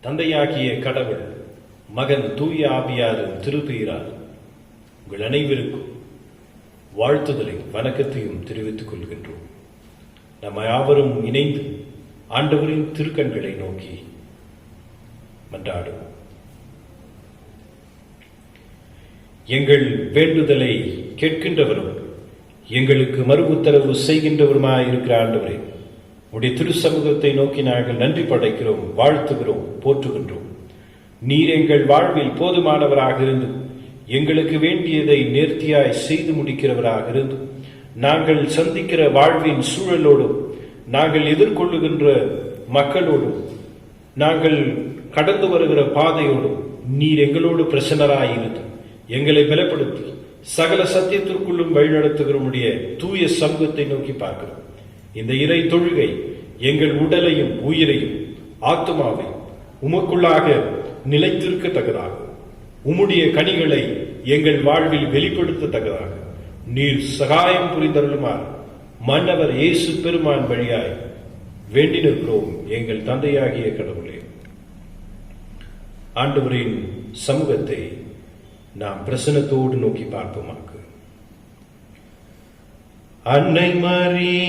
தந்தையாகிய கடவுள், மகன் தூய ஆவியாரின் திருப்பெயரால் உங்கள் அனைவருக்கும் வாழ்த்துதலை வணக்கத்தையும் தெரிவித்துக் கொள்கின்றோம். நம்ம யாவரும் இணைந்து ஆண்டவரின் திருக்கண்களை நோக்கி மன்றாடுவோம். எங்கள் வேண்டுதலை கேட்கின்றவரும் எங்களுக்கு மறு உத்தரவு செய்கின்றவருமாயிருக்கிற ஆண்டவரே, உடைய திரு சமூகத்தை நோக்கி நாங்கள் நன்றி படைக்கிறோம், வாழ்த்துகிறோம், போற்றுகின்றோம். நீர் எங்கள் வாழ்வில் போதுமானவராக இருந்து எங்களுக்கு வேண்டியதை நேர்த்தியாய் செய்து முடிக்கிறவராக இருந்து நாங்கள் சந்திக்கிற வாழ்வின் சூழலோடும் நாங்கள் எதிர்கொள்ளுகின்ற மக்களோடும் நாங்கள் கடந்து வருகிற பாதையோடும் நீர் எங்களோடு பிரசன்னராயிருந்து எங்களை பலப்படுத்தி சகல சத்தியத்திற்குள்ளும் வழிநடத்துகிறோமுடைய தூய சமூகத்தை நோக்கி பார்க்கிறோம். இந்த இறை தொழுகை எங்கள் உடலையும் உயிரையும் ஆத்மாவையும் உமக்குள்ளாக நிலைத்திருக்கத்தக்கதாக, உம்முடைய கனிகளை எங்கள் வாழ்வில் வெளிப்படுத்தத்தக்கதாக நீர் சகாயம் புரிந்தருளுமாறு மன்னவர் இயேசு பெருமான் வழியாய் வேண்டி நிற்கிறோம் எங்கள் தந்தையாகிய கடவுளே. ஆண்டவரின் சமூகத்தை நாம் பிரசன்னத்தோடு நோக்கி பார்ப்போமாக. அன்னை மரி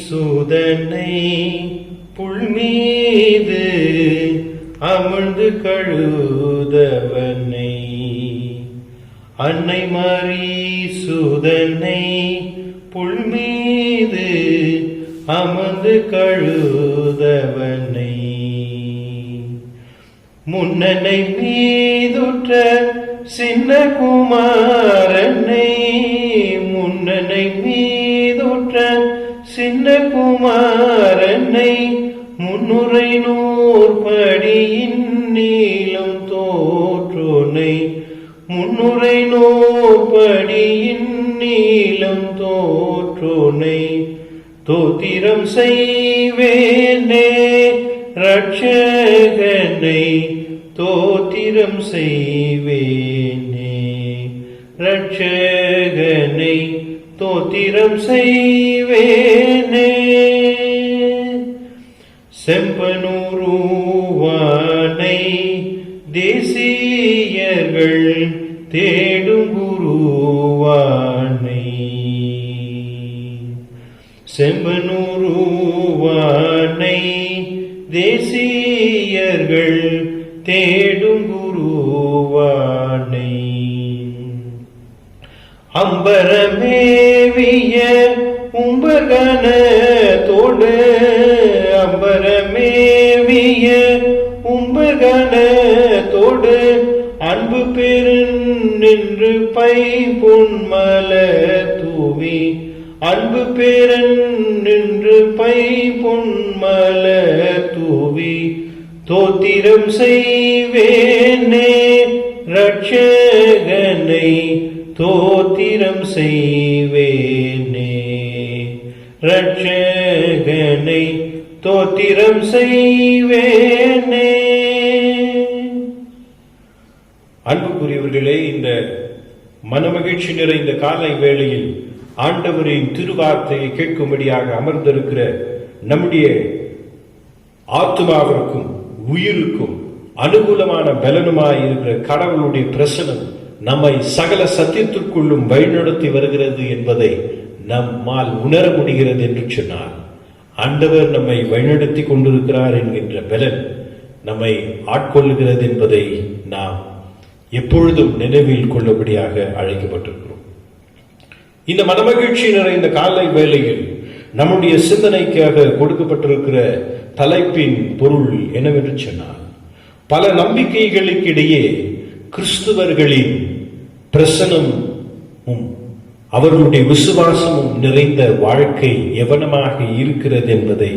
சூதனை புல்மீது அமர்ந்து கழுதவனை, அன்னை மரி சூதனை புல்மீது அமர்ந்து கழுதவனை, முன்னனை மீதுற்ற சின்ன குமாரனை, முன்னனை மீதுற்ற சின்ன குமாரனை, முன்னுரை நூற்படியின் நீளம் தோற்றோனை, முன்னுரை நூற்படியின் நீளம் தோற்றோனை, தோத்திரம் செய்வேனே ரட்சகனை, தோத்திரம் செய்வேனே ரட்சகனை, தோத்திரம் செய்வேனே. செம்பனூருவானை தேசியர்கள் தேடும் குருவானை, செம்பனூருவானை தேசியர்கள் தேடும் குருவானை, அம்பரமேவிய உம்பர்கணத்தோடு, அம்பரமேவிய உம்பர்கணத்தோடு அன்பு பெருன் நின்று பை பொன்மல தூவி, அன்பு பெருன் நின்று பை பொன்மல தூவி, தோத்திரம் செய்வேனே ரட்சகனை, தோத்திரம் செய்வேனே ரட்சகனை, தோத்திரம் செய்வேனே. அன்புக்குரியவர்களே, இந்த மனமகிழ்ச்சி நிறைந்த காலை வேளையில் ஆண்டவரின் திருவார்த்தையை கேட்கும்படியாக அமர்ந்திருக்கிற நம்முடைய ஆத்மாவிற்கும் உயிருக்கும் அனுகூலமான பலனுமாய் இருக்கிற கடவுளுடைய பிரசனம் நம்மை சகல சத்தியத்திற்குள்ளும் வழிநடத்தி வருகிறது என்பதை நம்மால் உணர முடிகிறது என்று சொன்னார். ஆண்டவர் நம்மை வழிநடத்தி கொண்டிருக்கிறார் என்கின்ற பலன் நம்மை ஆட்கொள்ளுகிறது என்பதை நாம் எப்பொழுதும் நினைவில் கொள்ளும்படியாக அழைக்கப்பட்டிருக்கிறோம். இந்த மனமகிழ்ச்சி நிறைந்த காலை வேளையில் நம்முடைய சிந்தனைக்காக கொடுக்கப்பட்டிருக்கிற தலைப்பின் பொருள் என்னவென்று சொன்னால், பல நம்பிக்கைகளுக்கிடையே கிறிஸ்துவர்களின் பிரசனமும் அவர்களுடைய விசுவாசமும் நிறைந்த வாழ்க்கை எவனமாக இருக்கிறது என்பதை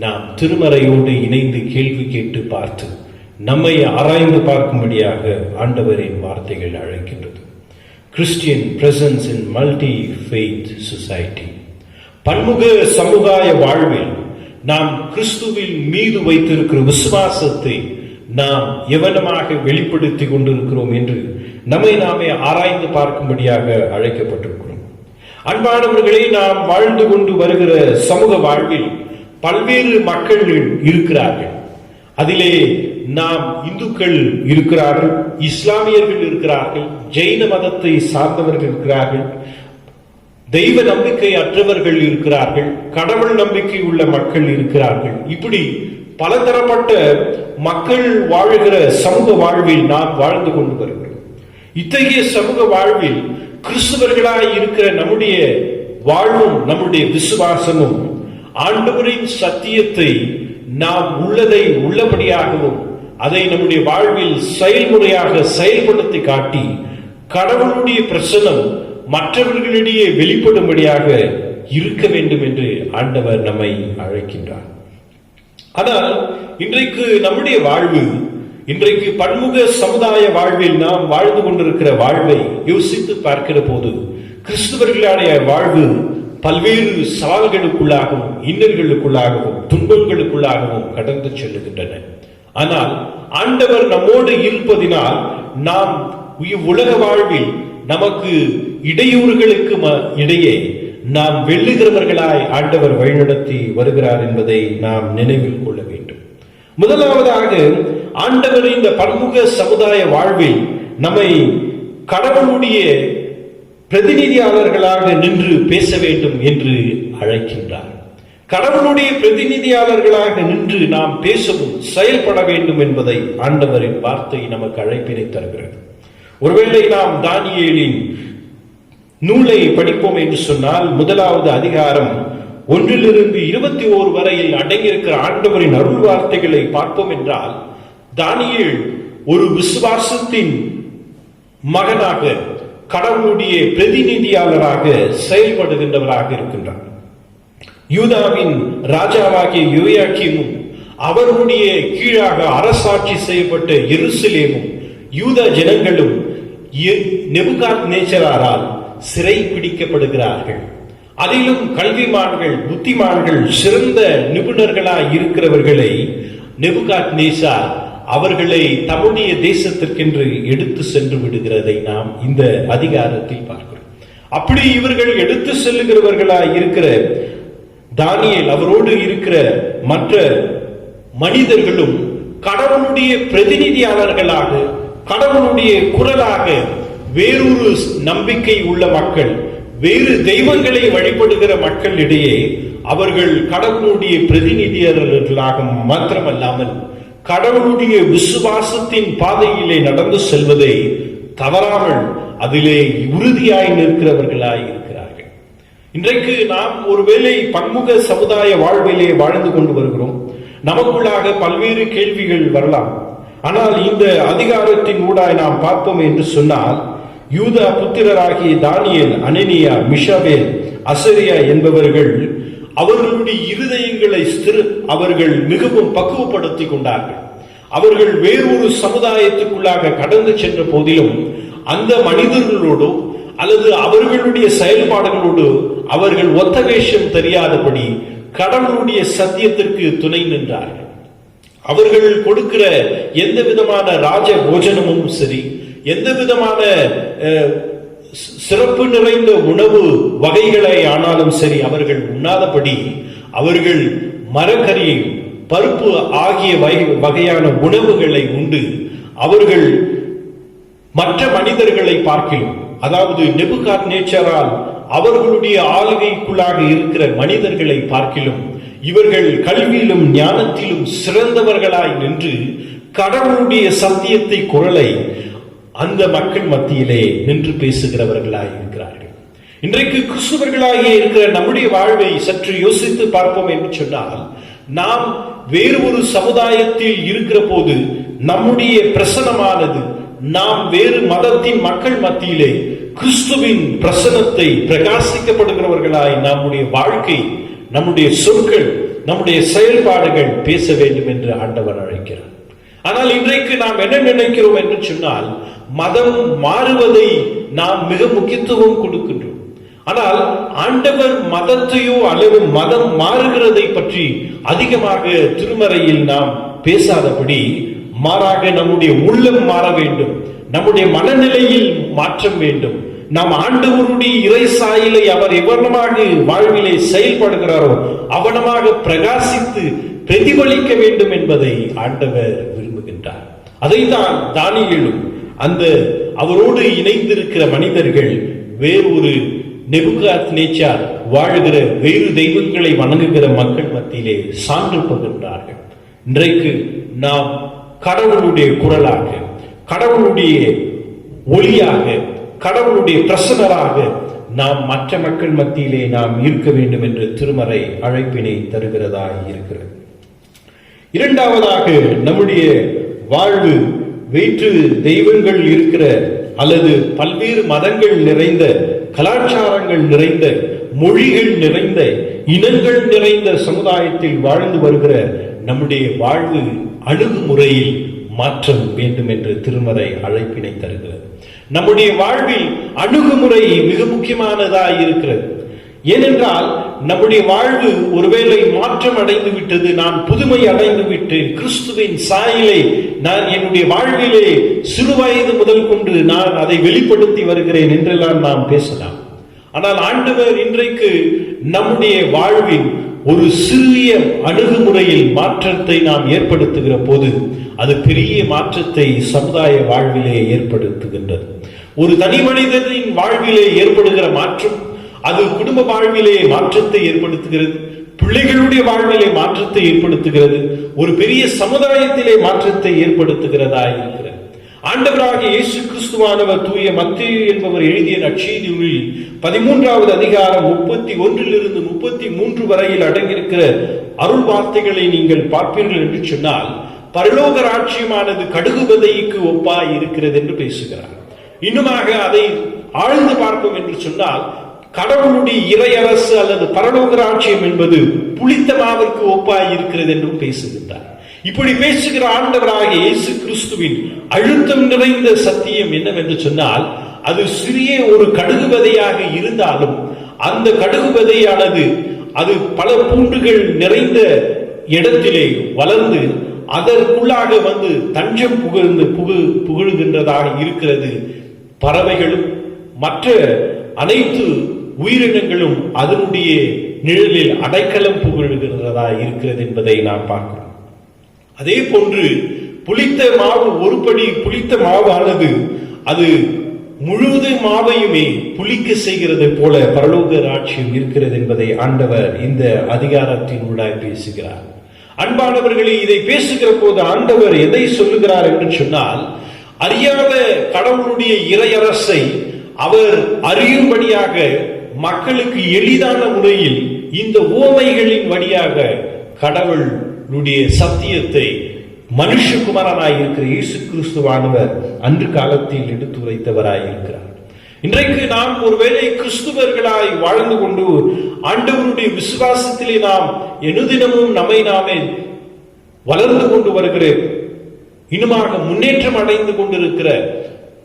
நாம் திருமறையோடு இணைந்து கேள்வி கேட்டு பார்த்து நம்மை ஆராய்ந்து பார்க்கும்படியாக ஆண்டவரின் வார்த்தைகள் அழைக்கின்றது. Christian presence in multi faith society. பன்முக சமுதாய வாழ்வில் நாம் கிறிஸ்துவின் மீது வைத்திருக்கிற விசுவாசத்தை நாம் எவனமாக வெளிப்படுத்தி கொண்டிருக்கிறோம் என்று நம்மை நாமே ஆராய்ந்து பார்க்கும்படியாக அழைக்கப்பட்டிருக்கிறோம். அன்பானவர்களே, நாம் வாழ்ந்து கொண்டு வருகிற சமூக வாழ்வில் பல்வேறு மக்கள் இருக்கிறார்கள். அதிலே நாம் இந்துக்கள் இருக்கிறார்கள், இஸ்லாமியர்கள் இருக்கிறார்கள், ஜெயின மதத்தை சார்ந்தவர்கள் இருக்கிறார்கள், தெய்வ நம்பிக்கை அற்றவர்கள் இருக்கிறார்கள், கடவுள் நம்பிக்கை உள்ள மக்கள் இருக்கிறார்கள். இப்படி பலதரப்பட்ட மக்கள் வாழுகிற சமூக வாழ்வில் நாம் வாழ்ந்து கொண்டு வருகிறோம். இத்தகைய சமூக வாழ்வில் கிறிஸ்தவர்களாய் இருக்கிற நம்முடைய வாழ்வும் நம்முடைய விசுவாசமும் ஆண்டவரின் சத்தியத்தை நாம் உள்ளதை உள்ளபடியாகவும் அதை நம்முடைய வாழ்வில் செயல்முறையாக செயல்படுத்தி காட்டி கடவுளுடைய பிரசன்னம் மற்றவர்களிடையே வெளிப்படும்படியாக இருக்க வேண்டும் என்று ஆண்டவர் நம்மை அழைக்கின்றார். ஆனால் இன்றைக்கு நம்முடைய வாழ்வு, இன்றைக்கு பன்முக சமுதாய வாழ்வில் நாம் வாழ்ந்து கொண்டிருக்கிற வாழ்வை யோசித்து பார்க்கிற போது கிறிஸ்தவர்களுடைய வாழ்வு பல்வேறு சவால்களுக்குள்ளாகவும் இன்னல்களுக்குள்ளாகவும் துன்பங்களுக்குள்ளாகவும் கடந்து செல்லுகின்றன. ஆனால் ஆண்டவர் நம்மோடு இருப்பதினால் நாம் உலக வாழ்வில் நமக்கு இடையூறுகளுக்கு இடையே நாம் வெல்லுகிறவர்களாய் ஆண்டவர் வழிநடத்தி வருகிறார் என்பதை நாம் நினைவில் கொள்ள வேண்டும். முதலாவதாக ஆண்டவர் இந்த பன்முக சமுதாய வாழ்வில் நம்மை கடவுளுடைய பிரதிநிதியாளர்களாக நின்று பேச வேண்டும் என்று அழைக்கின்றார். கடவுளுடைய பிரதிநிதியாளர்களாக நின்று நாம் பேசவும் செயல்பட வேண்டும் என்பதை ஆண்டவரின் வார்த்தை நமக்கு அழைப்பினை தருகிறது. ஒருவேளை நாம் தானியேலின் நூலை படிப்போம் என்று சொன்னால், முதலாவது அதிகாரம் 1-21 வரையில் அடங்கியிருக்கிற ஆண்டவரின் அருள் வார்த்தைகளை பார்ப்போம் என்றால், தானியேல் ஒரு விசுவாசத்தின் மகனாக கடவுளுடைய பிரதிநிதியாளராக செயல்படுகின்றவராக இருக்கின்றார். யூதாவின் ராஜாவாகிய யோயாக்கீமும் அவருடைய கீழாக அரசாட்சி செய்யப்பட்ட எருசலேமும் யூத ஜனங்களும் நேபுகாத்நேச்சரால் சிறை பிடிக்கப்படுகிறார்கள். அதிலும் கல்விமான்கள், புத்திமான்கள், சிறந்த நிபுணர்களாய் இருக்கிறவர்களை நேபுகாத்நேச்சார் அவர்களை தம்முடைய தேசத்திற்கென்று எடுத்து சென்று விடுகிறதை நாம் இந்த அதிகாரத்தில் பார்க்கிறோம். அப்படி இவர்கள் எடுத்து செல்லுகிறவர்களாய் இருக்கிற தானியேல், அவரோடு இருக்கிற மற்ற மனிதர்களும் கடவுளுடைய பிரதிநிதியாளர்களாக, கடவுளுடைய குரலாக வேறொரு நம்பிக்கை உள்ள மக்கள், வேறு தெய்வங்களை வழிபடுகிற மக்களிடையே அவர்கள் கடவுளுடைய பிரதிநிதியாளர்களாக மாத்திரமல்லாமல் கடவுளுடைய விசுவாசத்தின் பாதையிலே நடந்து செல்வதை தவறாமல் அதிலே உறுதியாய் நிற்கிறவர்களாய் இருக்கிறார்கள். இன்றைக்கு நாம் ஒருவேளை பன்முக சமுதாய வாழ்விலே வாழ்ந்து கொண்டு வருகிறோம். நமக்குள்ளாக பல்வேறு கேள்விகள் வரலாம். ஆனால் இந்த அதிகாரத்தின் ஊடாய் நாம் பார்ப்போம் என்று சொன்னால், யூதா புத்திரராகிய தானியேல், அனனியா, மிஷாவேல், அசரியா என்பவர்கள் அவர்களுடைய இருதயங்களை அவர்கள் மிகவும் பக்குவப்படுத்திக் கொண்டார்கள். அவர்கள் வேறொரு சமுதாயத்துக்குள்ளாக கடந்து சென்ற போதிலும் அந்த மனிதர்களோடு அல்லது அவர்களுடைய செயல்பாடுகளோடு அவர்கள் ஒத்த வேஷம் தெரியாதபடி கடவுளுடைய சத்தியத்திற்கு துணை நின்றார்கள். அவர்கள் கொடுக்கிற எந்த விதமான ராஜ போஜனமும் சரி, எந்த விதமான சிறப்பு நிறைந்த உணவு வகைகளை ஆனாலும் சரி அவர்கள் உண்ணாதபடி அவர்கள் மரக்கறி, பருப்பு ஆகிய வகையான உணவுகளை உண்டு அவர்கள் மற்ற மனிதர்களை பார்க்கிலும், அதாவது நேபுகாத்நேச்சரால் அவர்களுடைய ஆளுகைக்குள்ளாக இருக்கிற மனிதர்களை பார்க்கிலும் இவர்கள் கல்வியிலும் ஞானத்திலும் சிறந்தவர்களாய் நின்று கடவுளுடைய சத்தியத்தை குரலை அந்த மக்கள் மத்தியிலே நின்று பேசுகிறவர்களாய் இருக்கிறார்கள். இன்றைக்கு கிறிஸ்தவர்களாகிய இருக்கிற நம்முடைய வாழ்வை சற்று யோசித்து பார்ப்போம் என்று சொன்னால், நாம் வேறு ஒரு சமுதாயத்தில் இருக்கிற போது நம்முடைய பிரசனமானது நாம் வேறு மதத்தின் மக்கள் மத்தியிலே கிறிஸ்துவின் பிரசனத்தை பிரகாசிக்கப்படுகிறவர்களாய் நம்முடைய வாழ்க்கை, நம்முடைய சொற்கள், நம்முடைய செயல்பாடுகள் பேச வேண்டும் என்று ஆண்டவர் அழைக்கிறார். ஆனால் இன்றைக்கு நாம் என்ன நினைக்கிறோம் என்று சொன்னால், மதம் மாறுவதை நாம் மிக முக்கியத்துவம் கொடுக்கின்றோம். ஆனால் ஆண்டவர் மதத்தையோ அல்லது மதம் மாறுகிறதை பற்றி அதிகமாக திருமறையில் நாம் பேசாதபடி, மாறாக நம்முடைய உள்ளம் மாற வேண்டும், நம்முடைய மனநிலையில் மாற்றம் வேண்டும். நாம் ஆண்டவருடைய இறை சாயலை அவர் எவனமாக வாழ்விலே செயல்படுகிறாரோ அவனமாக பிரகாசித்து பிரதிபலிக்க வேண்டும் என்பதை ஆண்டவர் விரும்புகின்றார். அதைத்தான் தானியேலும் அந்த அவரோடு இணைந்திருக்கிற மனிதர்கள் வேறொரு நேபுகாத்நேச்சார் வாழுகிற வேறு தெய்வங்களை வணங்குகிற மக்கள் மத்தியிலே சான்று பகிர்ந்தார்கள். இன்றைக்கு நாம் கடவுளுடைய குரலாக, கடவுளுடைய ஒளியாக, கடவுளுடைய பிரசனராக நாம் மற்ற மக்கள் மத்தியிலே நாம் இருக்க வேண்டும் என்று திருமறை அழைப்பினை தருகிறதா இருக்கிறது. இரண்டாவதாக, நம்முடைய வாழ்வு வேற்று தெய்வங்கள் இருக்கிற அல்லது பல்வேறு மதங்கள் நிறைந்த, கலாச்சாரங்கள் நிறைந்த, மொழிகள் நிறைந்த, இனங்கள் நிறைந்த சமுதாயத்தில் வாழ்ந்து வருகிற நம்முடைய வாழ்வு அணுகுமுறையில் மாற்றம் வேண்டும் என்று திருமறை அழைப்பினை தருகிறது. நம்முடைய வாழ்வில் அணுகுமுறை மிக முக்கியமானதாக இருக்கிறது. ஏனென்றால் நம்முடைய வாழ்வு ஒருவேளை மாற்றம் அடைந்து விட்டது, நான் புதுமை அடைந்து விட்டு கிறிஸ்துவின் சாயலை நான் என்னுடைய வாழ்விலே சிறுவயது முதல் கொண்டு நான் அதை வெளிப்படுத்தி வருகிறேன் என்றெல்லாம் நாம் பேசலாம். ஆனால் ஆண்டவர் இன்றைக்கு நம்முடைய வாழ்வின் ஒரு சிறிய அணுகுமுறையில் மாற்றத்தை நாம் ஏற்படுத்துகிற போது அது பெரிய மாற்றத்தை சமுதாய வாழ்விலே ஏற்படுத்துகின்றது. ஒரு தனி மனிதனின் வாழ்விலே ஏற்படுகிற மாற்றம் அது குடும்ப வாழ்விலே மாற்றத்தை ஏற்படுத்துகிறது, பிள்ளைகளுடைய வாழ்விலே மாற்றத்தை ஏற்படுத்துகிறது, ஒரு பெரிய சமுதாயத்திலே மாற்றத்தை ஏற்படுத்துகிறதா இருக்கிறது. ஆண்டவராக இயேசு கிறிஸ்துவானவர் தூய மத்தேயு என்பவர் எழுதிய நற்செய்தி நூலில் 13வது அதிகாரம் 31 33 வரையில் அடங்கியிருக்கிற அருள் வார்த்தைகளை நீங்கள் பார்ப்பீர்கள் என்று சொன்னால், பரலோக ராஜ்யமானது கடுகு விதைக்கு ஒப்பாய் இருக்கிறது என்று பேசுகிறார். இன்னுமாக அதை ஆழ்ந்து பார்ப்போம் என்று சொன்னால், கடவுளுடைய இறையரசு அல்லது பரலோக ராஜ்யம் என்பது புளித்த மாவிற்கு ஒப்பாய் இருக்கிறது என்றும் பேசுகின்றார். இப்படி பேசுகிற ஆண்டவராக இயேசு கிறிஸ்துவின் அழுத்தம் நிறைந்த சத்தியம் என்னவென்று சொன்னால், அது சிறிய ஒரு கடுகு விதையாக இருந்தாலும் அந்த கடுகு விதையானது அது பல பூண்டுகள் நிறைந்த இடத்திலே வளர்ந்து அதற்குள்ளாக வந்து தஞ்சம் புகழுகின்றதாக இருக்கிறது. பறவைகளும் மற்ற அனைத்து உயிரினங்களும் அதனுடைய நிழலில் அடைக்கலம் புகழுகிறதா இருக்கிறது என்பதை நாம் பார்க்கிறோம். அதே போன்று புளித்த மாவு, ஒருபடி புளித்த மாவானது அது முழுவதும் மாவையுமே புளிக்க செய்கிறது போல பரலோக ராஜ்யம் இருக்கிறது என்பதை ஆண்டவர் இந்த அதிகாரத்தின் உள்ளாய் பேசுகிறார். அன்பானவர்களே, இதை பேசுகிற போது ஆண்டவர் எதை சொல்லுகிறார் என்று சொன்னால், அறியாத கடவுளுடைய இறையரசை அவர் அறியும்படியாக மக்களுக்கு எளிதான முறையில் இந்த உவமைகளின் வழியாக கடவுளுடைய சத்தியத்தை மனுஷகுமாரனாய் இருக்கிற இயேசு கிறிஸ்துவானவர் அன்று காலத்தில் எடுத்து உரைத்தவராயிருக்கிறார். இன்றைக்கு நாம் ஒருவேளை கிறிஸ்துவர்களாய் வாழ்ந்து கொண்டு ஆண்டவருடைய விசுவாசத்திலே நாம் எனுதினமும் நம்மை நாமே வளர்ந்து கொண்டு வருகிற, இன்னுமாக முன்னேற்றம் அடைந்து கொண்டிருக்கிற,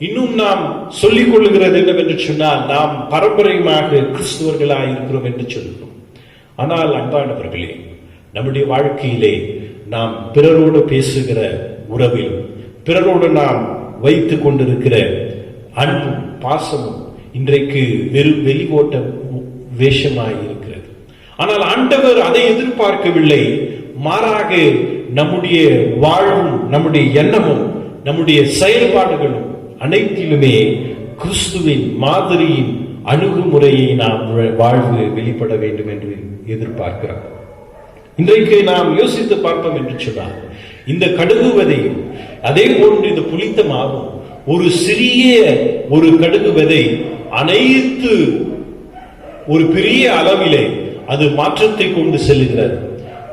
இன்னும் நாம் சொல்லிக் கொள்ளுகிறது என்னவென்று சொன்னால், நாம் பரம்பரையுமாக கிறிஸ்துவர்களாய் இருக்கிறோம் என்று சொல்கிறோம். ஆனால் அன்பானவர்களே, நம்முடைய வாழ்க்கையிலே நாம் பிறரோடு பேசுகிற உறவில், பிறரோடு நாம் வைத்துக் கொண்டிருக்கிற அன்பும் பாசமும் இன்றைக்கு வெறும் வெளிவோட்ட வேஷமாய் இருக்கிறது. ஆனால் ஆண்டவர் அதை எதிர்பார்க்கவில்லை. மாறாக நம்முடைய வாழ்வும், நம்முடைய எண்ணமும், நம்முடைய செயல்பாடுகளும் அனைத்திலுமே கிறிஸ்துவின் மாதிரியின் அணுகுமுறையை நாம் வாழ்வு வெளிப்பட வேண்டும் என்று எதிர்பார்க்கிறோம். இன்றைக்கு நாம் யோசித்து பார்ப்போம் என்று சொன்னால், இந்த கடுகு விதையும் அதே போன்று இந்த புளித்த மாவும், ஒரு சிறிய ஒரு கடுகு விதை அனைத்து ஒரு பெரிய அளவிலே அது மாற்றத்தை கொண்டு செல்லுகிறது.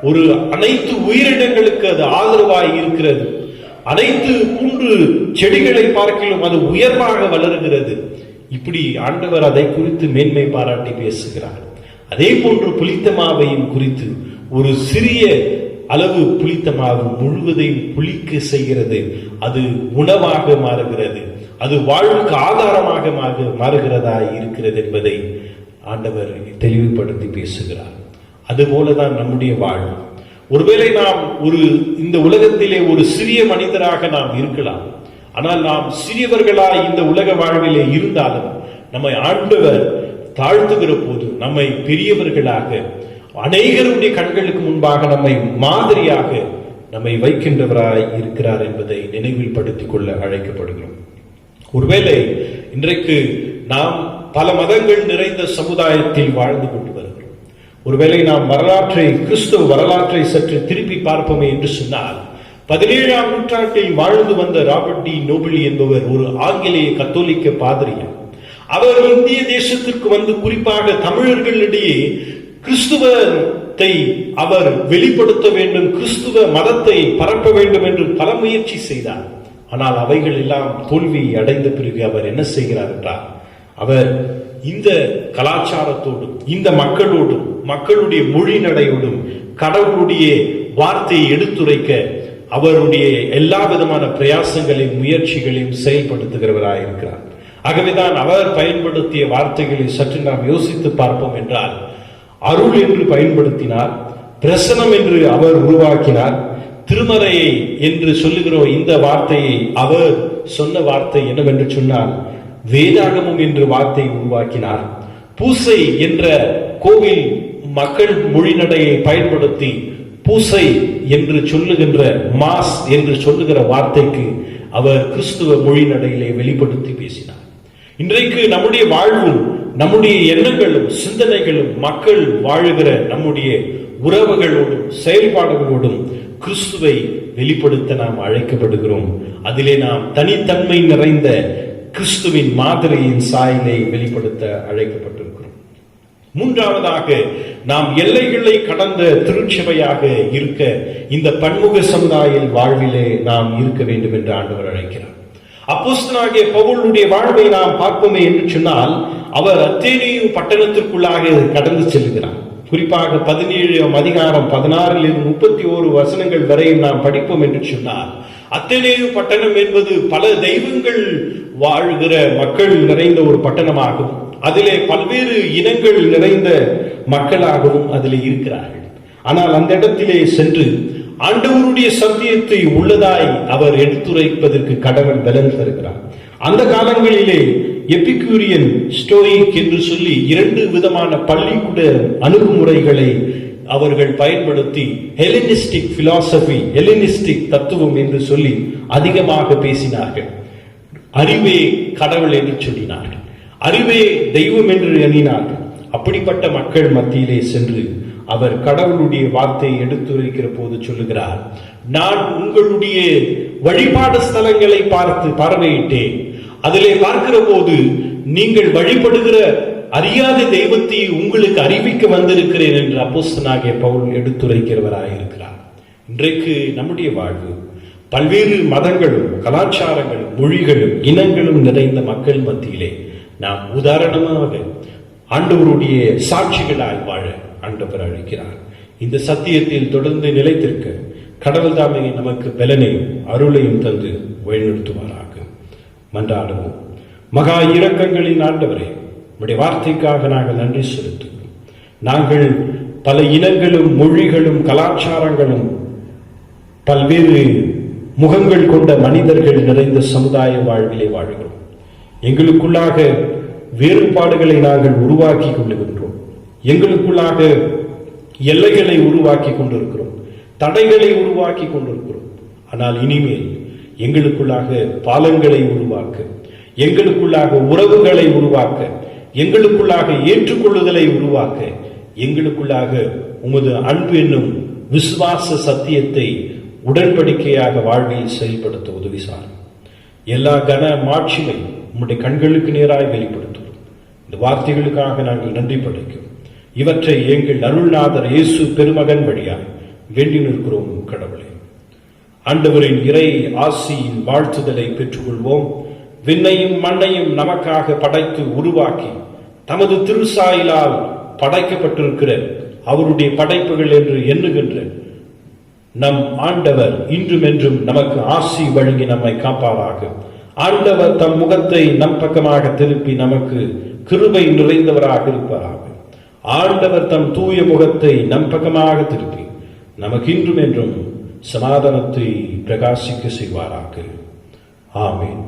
ஒரு அனைத்து உயிரினங்களுக்கு அது ஆதரவாய் இருக்கிறது. அனைத்து பூண்டு செடிகளை பார்க்கிலும் அது உயர்வாக வளர்கிறது. இப்படி ஆண்டவர் அதை குறித்து மேன்மை பாராட்டி பேசுகிறார். அதே போன்று புளித்த மாவையும் குறித்து, ஒரு சிறிய அளவு புளித்த மாவு முழுவதையும் புளிக்க செய்கிறது. அது உணவாக மாறுகிறது, அது வாழ்வுக்கு ஆதாரமாக மாறுகிறதா இருக்கிறது என்பதை ஆண்டவர் தெளிவுபடுத்தி பேசுகிறார். அதுபோலதான் நம்முடைய வாழ்வு. ஒருவேளை நாம் இந்த உலகத்திலே ஒரு சிறிய மனிதராக நாம் இருக்கலாம். ஆனால் நாம் சிறியவர்களாய் இந்த உலக வாழ்விலே இருந்தாலும் நம்மை ஆண்டவர் தாழ்த்துகிற போது நம்மை பெரியவர்களாக அநேகருடைய கண்களுக்கு முன்பாக நம்மை மாதிரியாக நம்மை வைக்கின்றவராய் இருக்கிறார் என்பதை நினைவில் படுத்திக் கொள்ள அழைக்கப்படுகிறோம். ஒருவேளை இன்றைக்கு நாம் பல மதங்கள் நிறைந்த சமுதாயத்தில் வாழ்ந்து கொண்டு வருகிறோம். ஒருவேளை நாம் கிறிஸ்துவ வரலாற்றை சற்று திருப்பி பார்ப்போமே என்று சொன்னால், 17ஆம் நூற்றாண்டில் வாழ்ந்து வந்த ராபர்ட் டி நோபிலி என்பவர் ஒரு ஆங்கிலேய கத்தோலிக்க பாதிரியார். அவர் இந்திய தேசத்திற்கு வந்து குறிப்பாக தமிழர்களிடையே கிறிஸ்துவத்தை அவர் வெளிப்படுத்த வேண்டும், கிறிஸ்துவ மதத்தை பரப்ப வேண்டும் என்று பல முயற்சி செய்தார். ஆனால் அவைகள் எல்லாம் தோல்வி அடைந்த பிறகு அவர் என்ன செய்கிறார் என்றால், அவர் இந்த கலாச்சாரத்தோடும் இந்த மக்களோடும் மக்களுடைய மொழி நடையோடும் கடவுளுடைய வார்த்தையை எடுத்துரைக்க அவருடைய எல்லா விதமான பிரயாசங்களையும் முயற்சிகளையும் செயல்படுத்துகிறவராயிருக்கிறார். ஆகவேதான் அவர் பயன்படுத்திய வார்த்தைகளை சற்று நாம் யோசித்து பார்ப்போம் என்றால், அருள் என்று பயன்படுத்தினார், பிரசனம் என்று அவர் உருவாக்கினார், திருமறையை என்று சொல்லுகிற இந்த வார்த்தையை அவர் சொன்ன வார்த்தை என்னவென்று சொன்னால் வேதாகமம் என்ற வார்த்தையை உருவாக்கினார். பூசை என்ற கோவில் மக்கள் மொழிநடையை பயன்படுத்தி பூசை என்று சொல்லுகின்ற மாஸ் என்று சொல்லுகிற வார்த்தைக்கு அவர் கிறிஸ்துவ மொழிநடையிலே வெளிப்படுத்தி பேசினார். இன்றைக்கு நம்முடைய வாழ்வும் நம்முடைய எண்ணங்களும் சிந்தனைகளும் மக்கள் வாழுகிற நம்முடைய உறவுகளோடும் செயல்பாடுகளோடும் கிறிஸ்துவை வெளிப்படுத்த நாம் அழைக்கப்படுகிறோம். அதிலே நாம் தனித்தன்மை நிறைந்த கிறிஸ்துவின் மாதிரியின் சாயலை வெளிப்படுத்த அழைக்கப்பட்டிருக்கிறோம். மூன்றாவதாக, நாம் எல்லைகளை கடந்த திருச்சபையாக இருக்க இந்த பன்முக சமுதாய வாழ்விலே நாம் இருக்க வேண்டும் என்று ஆண்டவர் அழைக்கிறார். அப்போஸ்தலனாகிய பவுலுடைய வாழ்வை நாம் பார்ப்போமே என்று சொன்னால், அவர் அத்தேனியு பட்டணத்திற்குள்ளாக கடந்து செல்கிறார். குறிப்பாக 17ஆம் அதிகாரம் 16 31 வசனங்கள் வரையும் நாம் படிப்போம் என்று சொன்னால், அத்தேனியு பட்டணம் என்பது பல தெய்வங்கள் வாழ்கிற மக்கள் நிறைந்த ஒரு பட்டணமாகும். அதிலே பல்வேறு இனங்கள் நிறைந்த மக்களாகவும் அதிலே இருக்கிறார்கள். ஆனால் அந்த இடத்திலே சென்று ஆண்டவருடைய சத்தியத்தை உள்ளதாய் அவர் எடுத்துரைப்பதற்கு கடவுள் பலன் தருகிறார். அந்த காலங்களிலே எபிக்யூரியன், ஸ்டோயிக் என்று சொல்லி 2 விதமான பள்ளிக்கூட அணுகுமுறைகளை அவர்கள் பயன்படுத்தி ஹெலினிஸ்டிக் பிலாசபி, ஹெலினிஸ்டிக் தத்துவம் என்று சொல்லி அதிகமாக பேசினார்கள். அறிவே கடவுள் என்று சொல்லினார்கள், அறிவே தெய்வம் என்று எண்ணினார்கள். அப்படிப்பட்ட மக்கள் மத்தியிலே சென்று அவர் கடவுளுடைய வார்த்தையை எடுத்துரைக்கிற போது சொல்லுகிறார், நான் உங்களுடைய வழிபாடு ஸ்தலங்களை பார்த்து பார்வையிட்டேன். அதிலே பார்க்கிற போது நீங்கள் வழிபடுகிற அறியாத தெய்வத்தை உங்களுக்கு அறிவிக்க வந்திருக்கிறேன் என்று அப்போஸ்தலனாகிய பவுல் எடுத்துரைக்கிறவராயிருக்கிறார். இன்றைக்கு நம்முடைய வாழ்வு பல்வேறு மதங்களும் கலாச்சாரங்களும் மொழிகளும் இனங்களும் நிறைந்த மக்கள் மத்தியிலே நாம் உதாரணமாக ஆண்டவருடைய சாட்சிகளாய் வாழ ஆண்டவர் அழைக்கிறார். இந்த சத்தியத்தில் தொடர்ந்து நிலைத்திருக்க கடவுள் தாமே நமக்கு பலனையும் அருளையும் தந்து வழிநடத்துவாராக. மன்றாடுவோம். மகா இரக்கங்களின் ஆண்டவரே, உம்முடைய வார்த்தைக்காக நாங்கள் நன்றி செலுத்துவோம். நாங்கள் பல இனங்களும் மொழிகளும் கலாச்சாரங்களும் பல்வேறு முகங்கள் கொண்ட மனிதர்கள் நிறைந்த சமுதாய வாழ்விலே வாழ்கிறோம். எங்களுக்குள்ளாக வேறுபாடுகளை நாங்கள் உருவாக்கி கொண்டிருக்கிறோம். எங்களுக்குள்ளாக எல்லைகளை உருவாக்கி கொண்டிருக்கிறோம், தடைகளை உருவாக்கி கொண்டிருக்கிறோம். ஆனால் இனிமேல் எங்களுக்குள்ளாக பாலங்களை உருவாக்க, எங்களுக்குள்ளாக உறவுகளை உருவாக்க, எங்களுக்குள்ளாக ஏற்றுக்கொள்ளுதலை உருவாக்க, எங்களுக்குள்ளாக உமது அன்பு என்னும் விசுவாச சத்தியத்தை உடன்படிக்கையாக வாழ்வில் செயல்படுத்த உதவி சார். எல்லா கன மாட்சிமை உம்முடைய கண்களுக்கு நேராய் வெளிப்படுத்தும். இந்த வார்த்தைகளுக்காக நாங்கள் நன்றி படைக்கும். இவற்றை எங்கள் அருள்நாதர் இயேசு பெருமகன் வழியாய் வேண்டி நிற்கிறோம் கடவுளே. ஆண்டவரின் இறை ஆசியின் வாழ்த்துதலை பெற்றுக்கொள்வோம். விண்ணையும் மண்ணையும் நமக்காக படைத்து உருவாக்கி தமது திருசாயிலால் படைக்கப்பட்டிருக்கிற அவருடைய படைப்புகள் என்று எண்ணுகின்ற நம் ஆண்டவர் இன்றும் என்றும் நமக்கு ஆசி வழங்கி நம்மை காப்பாராக. ஆண்டவர் தம் முகத்தை நம் பக்கமாக திருப்பி நமக்கு கிருபை நிறைந்தவராக இருப்பாராக. ஆண்டவர் தம் தூய முகத்தை நம் பக்கமாக திருப்பி நமக்கு இன்றும் என்றும் சமாதானத்தை பிரகாசிக்க செய்வாராக. ஆமென்.